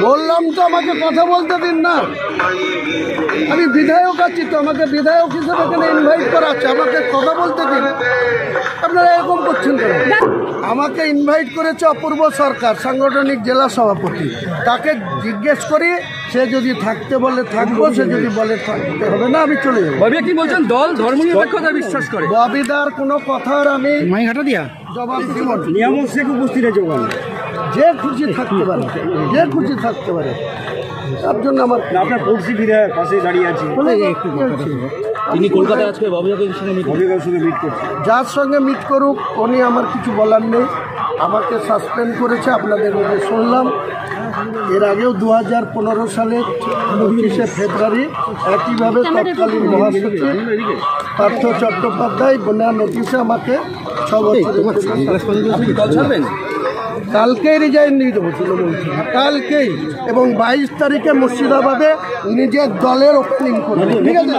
বললাম তো আমাকে কথা বলতে দিন না, আমি বিধায়ক আছি তো, আমাকে বিধায়ক হিসেবে এখানে ইনভাইট করা আছে, আমাকে কথা বলতে দিন। আপনারা এরকম করছেন কেন? আমাকে ইনভাইট করেছে অপূর্ব সরকার, সাংগঠনিক জেলা সভাপতি। তাকে জিজ্ঞেস করি, সে যদি থাকতে বলে থাকবো, সে যদি বলে থাকতে হবে না আমি চলে যাবো। কি বলছেন? দল ধর্মনিরপেক্ষতা বিশ্বাস করে। ববিদার কোনো কথার আমি জবাব দিব না। নিয়ামক শেখ উপস্থিত আছে ওখানে, যে খুশি থাকতে পারে, যে খুশি থাকতে পারে, তার জন্য আমার আপনার পড়শি বিধায়ক পাশে দাঁড়িয়ে আছে, তিনি কলকাতায় আজকে ববিদার সঙ্গে মিট করছেন। যার সঙ্গে মিট করুক, উনি আমার কিছু বলার নেই। আমাকে সাসপেন্ড করেছে, আপনাদের মধ্যে শুনলাম। এর আগেও 2015 সালের 29শে ফেব্রুয়ারি একইভাবে তৎকালীন মহাসচিব পার্থ চট্টোপাধ্যায় বন্যা নোটিশে আমাকে 6 বছর কালকেই রিজাইন দিয়ে দেবো তৃণমূল থেকে, কালকেই। এবং 22 তারিখে মুর্শিদাবাদে নিজের দলের ওপেনিং করবো, ঠিক আছে।